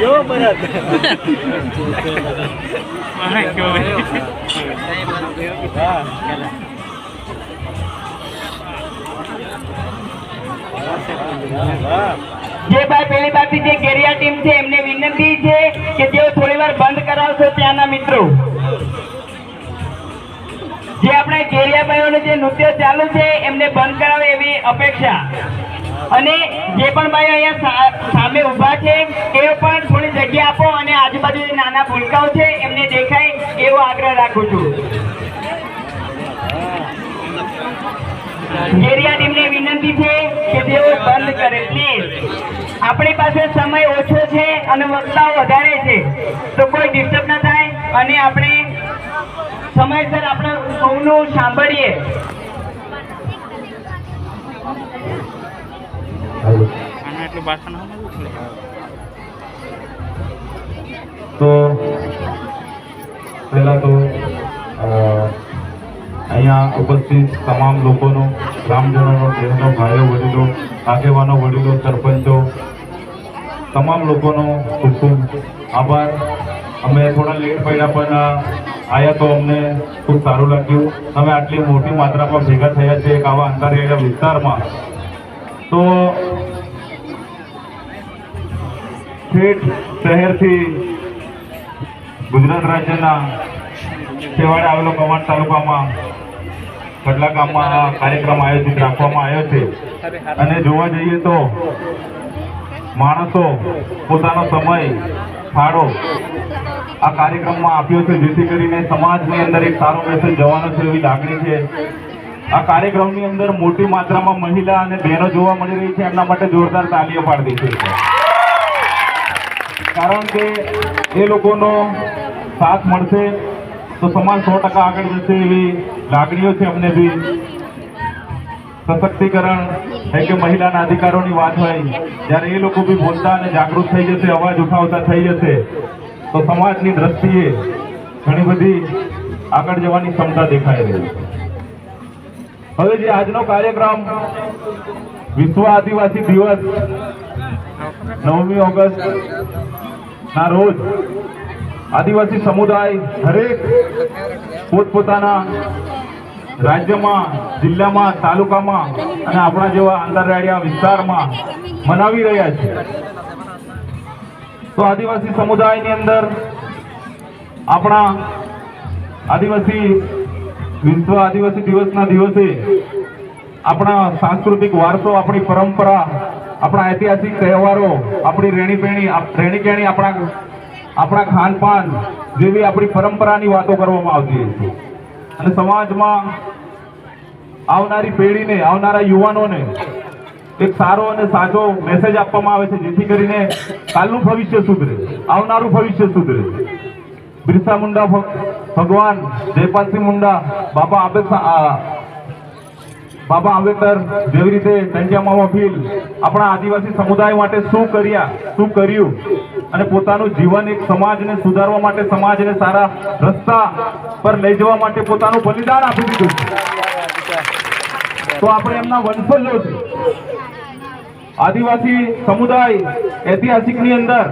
Yo berat. જે ભાઈ પેલી બાજુ જે કેરિયા ટીમ છે એમને વિનંતી છે કે જેઓ થોડીવાર બંધ કરાવશો ત્યાંના મિત્રો. જે આપણે કેરિયા ભાઈઓનું જે નૃત્ય ચાલુ છે એમને બંધ કરાવે એવી અપેક્ષા. અને જે પણ ભાઈ અહીંયા સામે ઊભા છે એ પણ થોડી જગ્યા આપો અને આજુબાજુ જે નાના ભૂલકાઓ છે એમને દેખાય એવો આગ્રહ રાખું છું. કેરિયા ટીમને વિનંતી છે કે તેઓ બંધ કરે પ્લીઝ. આપણી પાસે સમય ઓછો છે અને વક્તાઓ વધારે છે તો કોઈ ડિસ્ટર્બ ના થાય અને આપણે સમયસર આપણે સૌનું સાંભળીએ. તો પહેલા તો અહીંયા ઉપસ્થિત તમામ લોકોનો, ગ્રામજનોનો, બહેનો, ભાઈઓ, વડીલો, આગેવાનો, વડીલો, સરપંચો, તમામ લોકોનો ખૂબ ખૂબ આભાર. અમે થોડા લેટ પડ્યા પણ આવ્યા તો અમને ખૂબ સારું લાગ્યું. અમે આટલી મોટી માત્રામાં ભેગા થયા છે એક આવા અંતરિયાળ વિસ્તારમાં. તો ઠેઠ શહેરથી ગુજરાત રાજ્યના છેવાડે આવેલો કવાંટ તાલુકામાં કડલા ગામમાં આ કાર્યક્રમ આયોજિત રાખવામાં આવ્યો છે. અને જોવા જઈએ તો માણસો પોતાનો સમય ફાળો આ કાર્યક્રમમાં આપ્યો છે જેથી કરીને સમાજની અંદર એક સારો મેસેજ જવાનો છે એવી લાગણી છે. આ કાર્યક્રમની અંદર મોટી માત્રામાં મહિલા અને બહેનો જોવા મળી રહી છે. એમના માટે જોરદાર તાલીઓ પાડી દઈ છે. કારણ કે એ લોકોનો સાથ મળશે તો સમાજ 100% આગળ જશે એવી લાગણીઓ છે અમને બી. સશક્તિકરણ એટલે કે મહિલાના અધિકારોની વાત હોય જ્યારે એ લોકો બી બોલતા અને જાગૃત થઈ જશે, અવાજ ઉઠાવતા થઈ જશે તો સમાજની દ્રષ્ટિએ ઘણી બધી આગળ જવાની ક્ષમતા દેખાઈ રહી છે. હવે જે આજનો કાર્યક્રમ વિશ્વ આદિવાસી દિવસ 9મી ઓગસ્ટ ના રોજ આદિવાસી સમુદાય દરેક પોતપોતાના રાજ્યમાં, જિલ્લામાં, તાલુકામાં અને આપણા જેવા આંતરરાષ્ટ્રીય વિસ્તારમાં મનાવી રહ્યા છે. તો આદિવાસી સમુદાયની અંદર આપણા આદિવાસી વિશ્વ આદિવાસી દિવસના દિવસે આપણા સાંસ્કૃતિક વારસો, આપણી પરંપરા, આપણા ઐતિહાસિક તહેવારો, આપણી રહેણીકહેણી, આપણા ખાનપાન જેવી આપણી પરંપરાની વાતો કરવામાં આવતી હોય છે. અને સમાજમાં આવનારી પેઢીને, આવનારા યુવાનોને એક સારો અને સાચો મેસેજ આપવામાં આવે છે જેથી કરીને કાલનું ભવિષ્ય સુધરે, આવનારું ભવિષ્ય સુધરે. બિરસા મુંડા ભગવાન, જયપાલસિંહ મુંડા, બાબા આંબેડકર જેવી રીતે ટંટિયા મામા ભીલ આપણા આદિવાસી સમુદાય માટે શું કર્યું અને પોતાનું જીવન એક સમાજને સુધારવા માટે, સમાજને સારા રસ્તા પર લઈ જવા માટે પોતાનું બલિદાન આપી દીધું છે. તો આપણે એમના વંશજો છે. આદિવાસી સમુદાય ઐતિહાસિકની અંદર,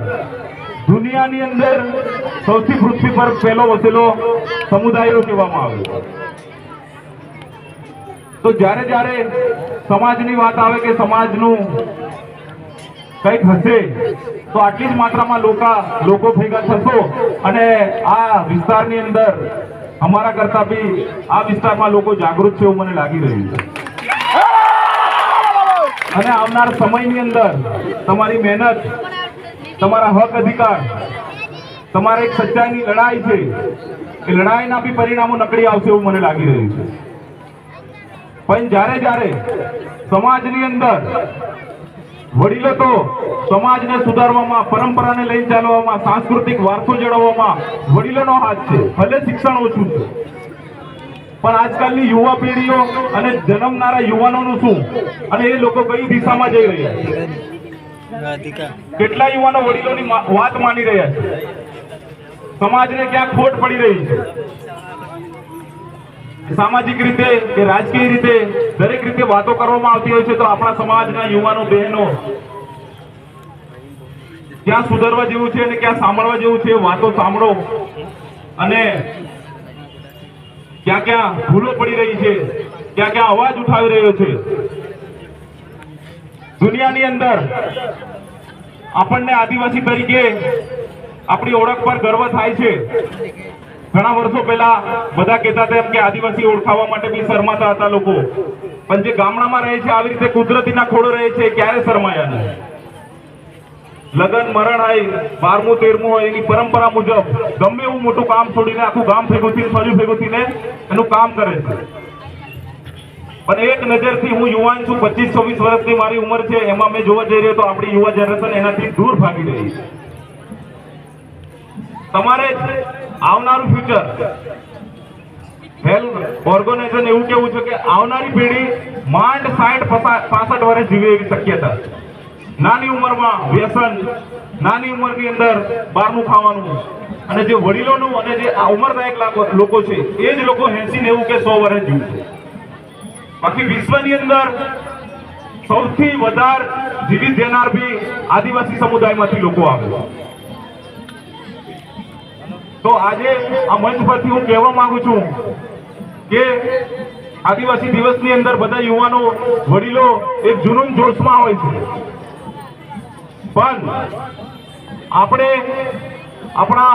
દુનિયાની અંદર સૌથી પૃથ્વી પર પહેલો વસેલો સમુદાય કહેવામાં આવે. તો જ્યારે જ્યારે સમાજની વાત આવે કે સમાજનું કંઈક હશે તો આટલી જ માત્રામાં લોકો ભેગા થશો અને આ વિસ્તારની અંદર અમારા કરતા બી આ વિસ્તારમાં લોકો જાગૃત છે એવું મને લાગી રહ્યું છે. અને આવનાર સમયની અંદર તમારી મહેનત, તમારા હક અધિકાર, તમારે એક સચ્ચાઈની લડાઈ છે એ લડાઈના બી પરિણામો નકળી આવશે એવું મને લાગી રહ્યું છે. પણ જ્યારે જ્યારે સમાજની અંદર વડીલો તો સમાજને સુધારવામાં, પરંપરાને લઈને ચાલવામાં, સાંસ્કૃતિક વારસો જળવવામાં વડીલોનો હાથ છે. ભલે શિક્ષણ ઓછું છે પણ આજકાલની યુવા પેઢીઓ અને જન્મનારા યુવાનોનું શું અને એ લોકો કઈ દિશામાં જઈ રહ્યા છે? કેટલા યુવાનો વડીલોની વાત માની રહ્યા છે? સમાજને ક્યાં ખોટ પડી રહી છે? સામાજિક રીતે કે રાજકીય રીતે દરેક રીતે વાતો કરવામાં આવતી હોય છે તો આપણા સમાજના યુવાનો, બહેનો ક્યાં સુધરવા જેવું છે અને ક્યાં સાંભળવા જેવું છે, વાતો સાંભળો અને ક્યાં ક્યાં ભૂલો પડી રહી છે, ક્યાં ક્યાં અવાજ ઉઠાવી રહ્યો છે. દુનિયાની અંદર આપણને આદિવાસી તરીકે આપણી ઓળખ પર ગર્વ થાય છે. ઘણા વર્ષો પહેલા બધા કહેતા હતા કે આદિવાસી ઓળખાવા માટે બી શરમાતા હતા લોકો, પણ જે ગામડામાં રહે છે, આવી રીતે કુદરતીના ખોળો રહે છે, ક્યારે શરમાયા નહીં. લગન મરણ હોય, 12મું 13મું હોય, એની પરંપરા મુજબ ગમે એવું મોટું કામ છોડીને આખું ગામ ભેગું થઈને ફરી ભેગું થઈને એનું કામ કરે છે. પણ એક નજરથી હું યુવાન છું, 25-26 વર્ષની મારી ઉંમર છે, એમાં મેં જોવા જઈ રહ્યો તો આપણી યુવા જનરેશન એનાથી દૂર ભાગી રહી છે. તમારે આવનારું ફ્યુચર, હેલ્થ ઓર્ગેનાઇઝેશન એવું કેવું છે કે આવનારી પેઢી માંડ 60-65 વર્ષ જીવે એવી શક્યતા. નાની ઉંમરમાં વ્યસન, નાની ઉંમરની અંદર બહારનું ખાવાનું, અને જે વડીલોનું અને જે આ ઉંમરલાયક લોકો છે એ જ લોકો 80-90 કે 100 વર્ષ જીવશે. બાકી વિશ્વની અંદર સૌથી વધારે જીવિત જનાર બી આદિવાસી સમુદાયમાંથી લોકો આવે છે. તો આજે આ મંચ પરથી હું કહેવા માંગુ છું કે આદિવાસી દિવસની અંદર બધા યુવાનો, વડીલો એક જુનૂન જોશમાં હોય છે, પણ આપણે આપણા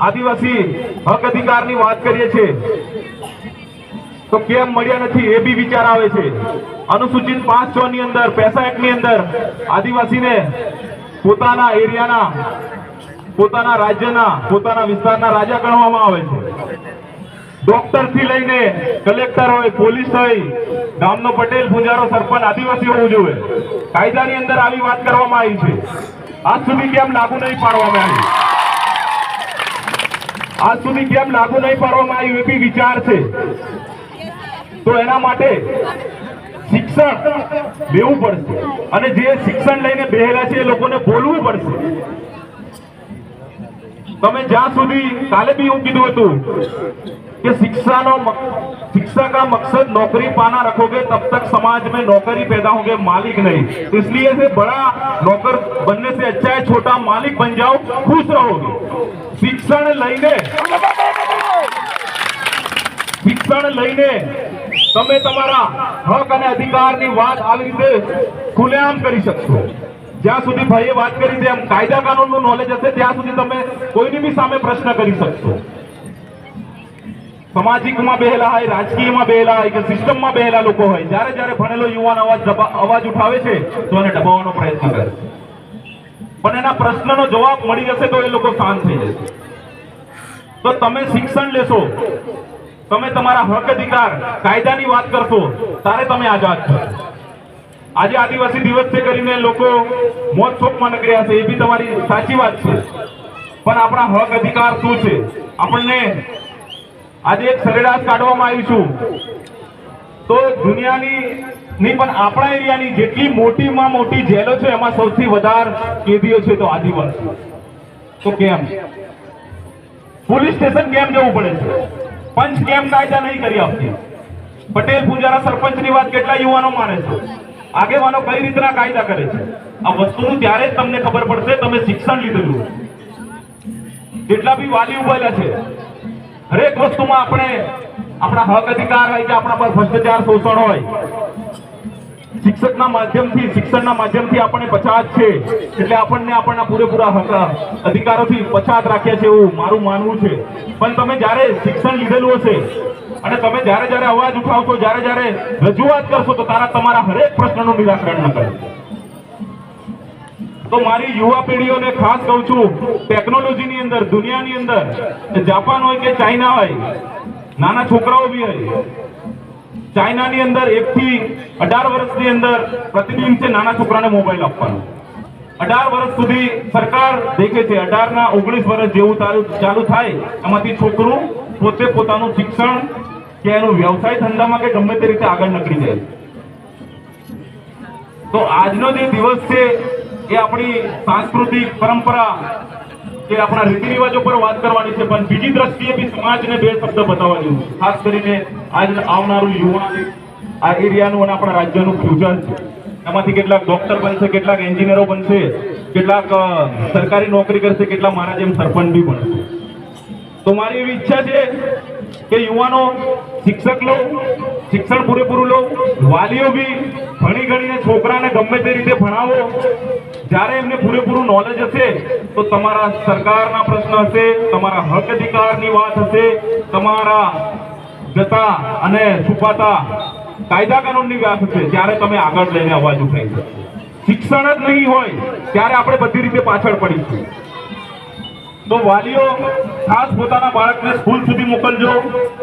આદિવાસી હક અધિકારની વાત કરીએ છીએ તો કેમ મળ્યા નથી એ બી વિચાર આવે છે. અનુસૂચિત 5(6) ની અંદર, 65 એક્ટની અંદર આદિવાસીને પોતાના એરિયાના, પોતાના રાજ્યના, પોતાના વિસ્તારના રાજા ગણવામાં આવે છે. ડોક્ટર થી લઈને કલેક્ટર હોય, પોલીસ હોય, ગામનો પટેલ, પૂંજારો, સરપંચ આદિવાસી હોવું જોઈએ. કાયદાની અંદર આવી વાત કરવામાં આવી છે. આજ સુધી કેમ લાગુ નહીં પાડવામાં આવી? આજ સુધી કેમ લાગુ નહીં પાડવામાં આવ્યું એ બી વિચાર છે. તો એના માટે શિક્ષણ લેવું પડશે, અને જે શિક્ષણ લઈને બેહેલા છે એ લોકોને બોલવું પડશે. તમે જ્યાં સુધી, કાલે भी હું કીધું હતું कि शिक्षा का मकसद नौकरी पाना रखोगे तब तक समाज में नौकरी पैदा होंगे, मालिक नहीं. इसलिए से बड़ा नौकर बनने से अच्छा है छोटा मालिक बन जाओ, खुश रहोगे. शिक्षण लઈને તમે તમારા હક અને અધિકારની વાત આવી રીતે ખુલ્લેઆમ કરી શકશો. જ્યાં સુધી ભાઈએ વાત કરી તેમ કાયદા કાનૂનનું નોલેજ હશે ત્યાં સુધી તમે કોઈની બી સામે પ્રશ્ન કરી શકશો. સામાજિકમાં બેહેલા હોય, રાજકીયમાં બેહેલા હોય કે સિસ્ટમમાં બેહેલા લોકો હોય, જ્યારે જ્યારે ભણેલો યુવાન અવાજ ઉઠાવે છે તો એને દબાવવાનો પ્રયત્ન કરે છે, પણ એના પ્રશ્નનો જવાબ મળી જશે તો એ લોકો શાંત થઈ જશે. તો તમે શિક્ષણ લેશો, તમે તમારા હક અધિકાર, કાયદાની વાત કરશો, ત્યારે તમે આઝાદ છો. આજે આદિવાસી દિવસ છે કરીને લોકો મોજ શોખમાં નીકળ્યા છે, એ બી તમારી સાચી વાત છે, પણ આપણા હક અધિકાર શું છે? આપણને આજે એક સરેરાશ કાઢવામાં આવી છું તો દુનિયાની નહીં પણ આપણા એરિયાની જેટલી મોટીમાં મોટી જેલો છે એમાં સૌથી વધારે કેદીઓ છે તો આદિવાસી. તો કેમ? પોલીસ સ્ટેશન કેમ જવું પડે છે? પંચ કેમ કાયદા નહીં કરી આપતી? પટેલ, પૂંજારા, સરપંચની વાત કેટલા યુવાનો માને છે? આગેવાનો કઈ રીતના કાયદા કરે છે? આ વસ્તુનું ત્યારે જ તમને ખબર પડશે તમે શિક્ષણ લીધેલું. જેટલા બી વાલી ઉભેલા છે, હરેક વસ્તુમાં આપણે આપણા હક અધિકાર હોય કે આપણા પર ભ્રષ્ટાચાર, શોષણ હોય, શિક્ષણના માધ્યમથી આપણે પછાત છે, એટલે આપણને આપણા પૂરેપૂરા હક અધિકારોથી પછાત રાખ્યા છે એવું મારું માનવું છે. પણ તમે જ્યારે શિક્ષણ લીધેલું હશે અને તમે જ્યારે જ્યારે અવાજ ઉઠાવશો, જ્યારે જ્યારે રજૂઆત કરશો તો તમારા હરેક પ્રશ્નનું નિરાકરણ ન કરે. તો મારી યુવા પેઢીઓને ખાસ કહું છું, ટેકનોલોજીની અંદર, દુનિયાની અંદર, જાપાન હોય કે ચાઇના હોય, નાના છોકરાઓ બી હોય. ચાઇનાની અંદર 1 થી 18 વર્ષની અંદર પ્રતિદિન છે નાના છોકરાને મોબાઈલ આપવાનો. 18 વર્ષ સુધી સરકાર દેખે છે, 18 ના 19 વર્ષ જેવું ચાલુ થાય એમાંથી છોકરું પોતે પોતાનું શિક્ષણ કે એનું વ્યવસાય ધંધામાં કે ગમે તે રીતે આગળ નીકળી જાય. તો આજનો જે દિવસ છે એ આપણી સાંસ્કૃતિક પરંપરા કે આપણા રીતિ રિવાજો પર વાત કરવાની છે, પણ બીજી દ્રષ્ટિએ બી સમાજને 2 શબ્દ બતાવવાની છે. ખાસ કરીને આજ આવનારું યુવાન આ એરિયાનું અને આપણા રાજ્યનું ફ્યુચર છે. એમાંથી કેટલાક ડોક્ટર બનશે, કેટલાક એન્જિનિયરો બનશે, કેટલાક સરકારી નોકરી કરશે, કેટલાક મારા જેમ સરપંચ બી બનશે. તો મારી એવી ઈચ્છા છે કે યુવાનો શિક્ષક લો, શિક્ષણ પૂરેપૂરું લો, વાલીઓ બી ભણી ગણીને છોકરાને ગમે તે રીતે ભણાવો. જ્યારે એમને પૂરેપૂરું નોલેજ હશે તો તમારા સરકારના પ્રશ્ન હશે, તમારા હક અધિકારની વાત હશે, તમારા જતા અને છુપાતા કાયદા કાનૂનની વાત હશે, ત્યારે તમે આગળ લઈને અવાજ ઉઠાવી શકો. શિક્ષણ જ નહીં હોય ત્યારે આપણે બધી રીતે પાછળ પડીશું. તો વાલીઓ ખાસ પોતાના બાળકને સ્કૂલ સુધી મોકલજો.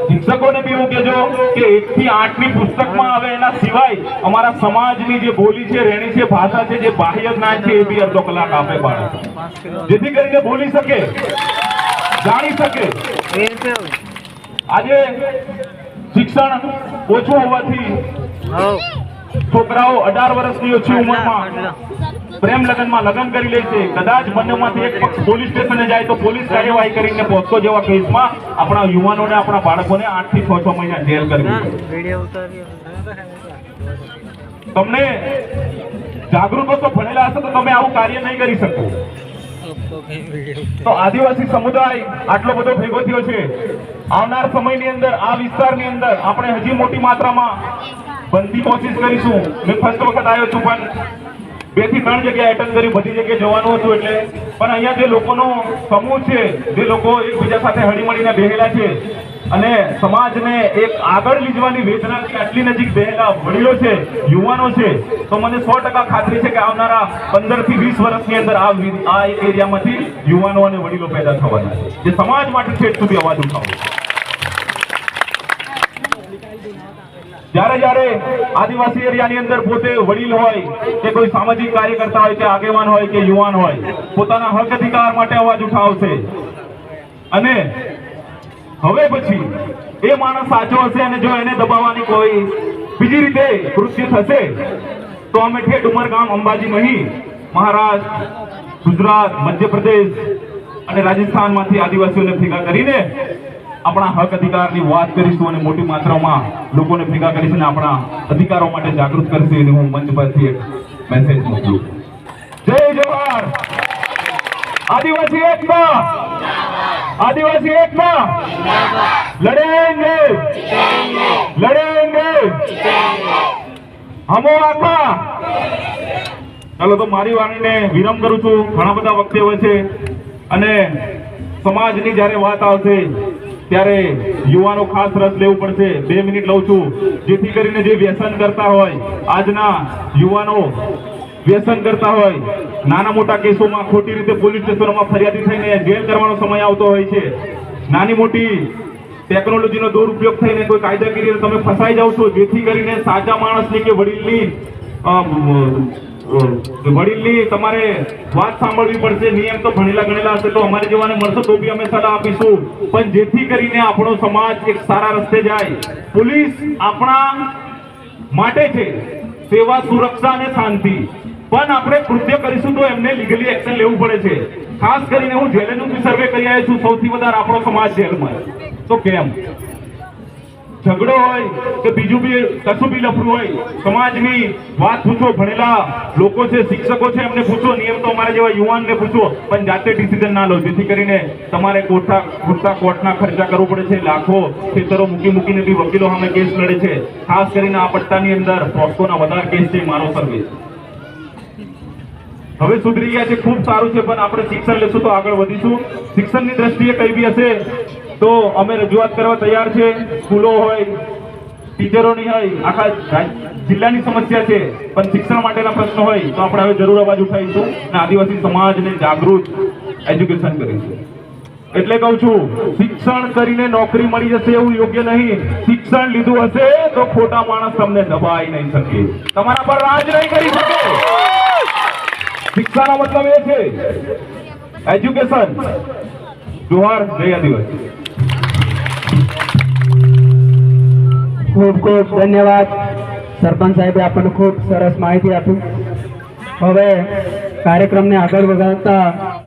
શિક્ષકોને બી એવું કહેજો કે 1 થી 8 ની પુસ્તકમાં આવે એના સિવાય અમારા સમાજની જે બોલી છે, રેણી છે, ભાષા છે, જે બાહ્ય જ્ઞાન છે એ બી અડધો કલાક આપે બાળક, જેથી કરીને બોલી શકે, જાણી શકે. આજે શિક્ષણ ઓછું હોવાથી છોકરાઓ 18 વર્ષની ઓછી ઉંમરમાં પ્રેમ લગ્નમાં લગ્ન કરી લે છે. કદાચ બંનેમાંથી એક પક્ષ પોલીસ સ્ટેશને જાય તો પોલીસ કાર્યવાહી કરીને પોસ્કો જેવા કેસમાં આપણા યુવાનોને, આપણા બાળકોને 8 થી 6 મહિના જેલ કરવી પડે. તમને જાગૃત હશો, ભણેલા હશો તો તમે આવું કાર્ય નહીં કરી શકો. તો આદિવાસી સમુદાય આટલો બધો ભેગો થયો છે. આવનાર સમયની અંદર આ વિસ્તારની અંદર આપણે હજી મોટી માત્રામાં બનતી કોશિશ કરીશું. મેં ફર્સ્ટ વખત આવ્યો છું પણ 2 થી 3 જગ્યાએ એટેન્ડ કરી, બધી જગ્યાએ જવાનું હતું એટલે. પણ અહીંયા જે લોકોનો સમૂહ છે, જે લોકો એકબીજા સાથે હળીમળીને બેહેલા છે અને સમાજને એક આગળ લીધવાની વેદનાથી આટલી નજીક બેહેલા વડીલો છે, યુવાનો છે, તો મને 100% ખાતરી છે કે આવનારા 15 થી 20 વર્ષની અંદર આ એરિયામાંથી યુવાનો અને વડીલો પેદા થવાના છે, જે સમાજ માટે છેક સુધી અવાજ ઉઠાવે. જ્યારે આદિવાસી એરિયાની અંદર પોતે વડીલ હોય કે કોઈ સામાજિક કાર્યકર્તા હોય કે આગેવાન હોય કે યુવાન હોય, પોતાના હક અધિકાર માટે અવાજ ઉઠાવશે અને હવે પછી એ માણસ સાચો હશે અને જો એને દબાવવાની કોઈ બીજી રીતે કૃત્ય થશે તો અમે ઠેઠ ઉમરગામ, અંબાજી, મહી, મહારાષ્ટ્ર, ગુજરાત, મધ્યપ્રદેશ અને રાજસ્થાનમાંથી આદિવાસીઓને ભેગા કરીને આપણા હક અધિકારની વાત કરીશું અને મોટી માત્રામાં લોકોને ભેગા કરીશું, આપણા અધિકારો માટે જાગૃત કરશે. એની હું મંચ પરથી એક મેસેજ મોકલું. જય જવાહર, આદિવાસી એકતા, आदिवासी एकता, लड़ेंगे लड़ेंगे हम आखा. ચાલો તો મારી વાણીને વિરામ કરું છું. ઘણા બધા વક્તવ્ય છે અને સમાજની જ્યારે વાત આવશે ત્યારે યુવાનો ખાસ રસ લેવું પડશે. 2 મિનિટ લઉં છું જેથી કરીને જે વ્યસન કરતા હોય, આજના યુવાનો વ્યસન કરતા હોય, નાના મોટા કેસોમાં ખોટી રીતે પોલીસ સ્ટેશનોમાં ફરિયાદી થઈને જેલ કરવાનો સમય આવતો હોય છે. નાની મોટી ટેકનોલોજીનો દુરુપયોગ થઈને કોઈ કાયદાકીય રીતે તમે ફસાઈ જાવ છો, જેથી કરીને સાચા માણસની કે વડીલની તમારે વાત સાંભળવી પડશે. નિયમ તો ભણેલા ગણેલા હશે તો અમારે જેવાને મળશે તો બી અમે સલાહ આપીશું, પણ જેથી કરીને આપણો સમાજ એક સારા રસ્તે જાય. પોલીસ આપણા માટે છે, સેવા, સુરક્ષા અને શાંતિ, પણ આપણે કૃત્ય કરીશું તો એમને લીગલી એક્શન લેવું પડે છે. ખાસ કરીને હું જેલનું બી સર્વે કરી આવ્યો છું. સૌથી વધારે આપણો સમાજ જેલમાં. તો કેમ ઝઘડો હોય કે બીજું બી કશું બી લફડું હોય, સમાજની વાત પૂછો. ભણેલા લોકો છે, શિક્ષકો છે, એમને પૂછો. નિયમ તો અમારા જેવા યુવાનને પૂછો, પણ જાતે ડિસિઝન ના લો, જેથી કરીને તમારે ખોટા કોર્ટના ખર્ચા કરવું પડે છે. લાખો ખેતરો મૂકીને બી વકીલો સામે કેસ લડે છે. ખાસ કરીને આ પટ્ટાની અંદર પોસ્કોના વધારે કેસ છે. મારો સર્વે હવે સુધરી ગયા છે, ખૂબ સારું છે, પણ આપણે શિક્ષણ લેશું તો આગળ વધીશું. શિક્ષણની દ્રષ્ટિએ કઈ બી હશે તો અમે રજૂઆત કરવા તૈયાર છે. સ્કૂલો હોય, ટીચરોની હોય, આખા જિલ્લાની સમસ્યા છે, પણ શિક્ષણ માટેના પ્રશ્નો હોય તો આપણે હવે જરૂર અવાજ ઉઠાવીશું અને આદિવાસી સમાજને જાગૃત એજ્યુકેશન કરીશું. એટલે કહું છું, શિક્ષણ કરીને નોકરી મળી જશે એવું યોગ્ય નહીં. શિક્ષણ લીધું હશે તો ખોટા માણસ તમને દબાઈ નહીં શકે, તમારા પર રાજ નહીં કરી શકે. શિક્ષાનો મતલબ એ છે એજ્યુકેશન. જોહાર, જય આદિવાસી. ખૂબ ખૂબ ધન્યવાદ સરપંચ સાહેબે આપણને ખૂબ સરસ માહિતી આપી. હવે કાર્યક્રમને આગળ વધારતા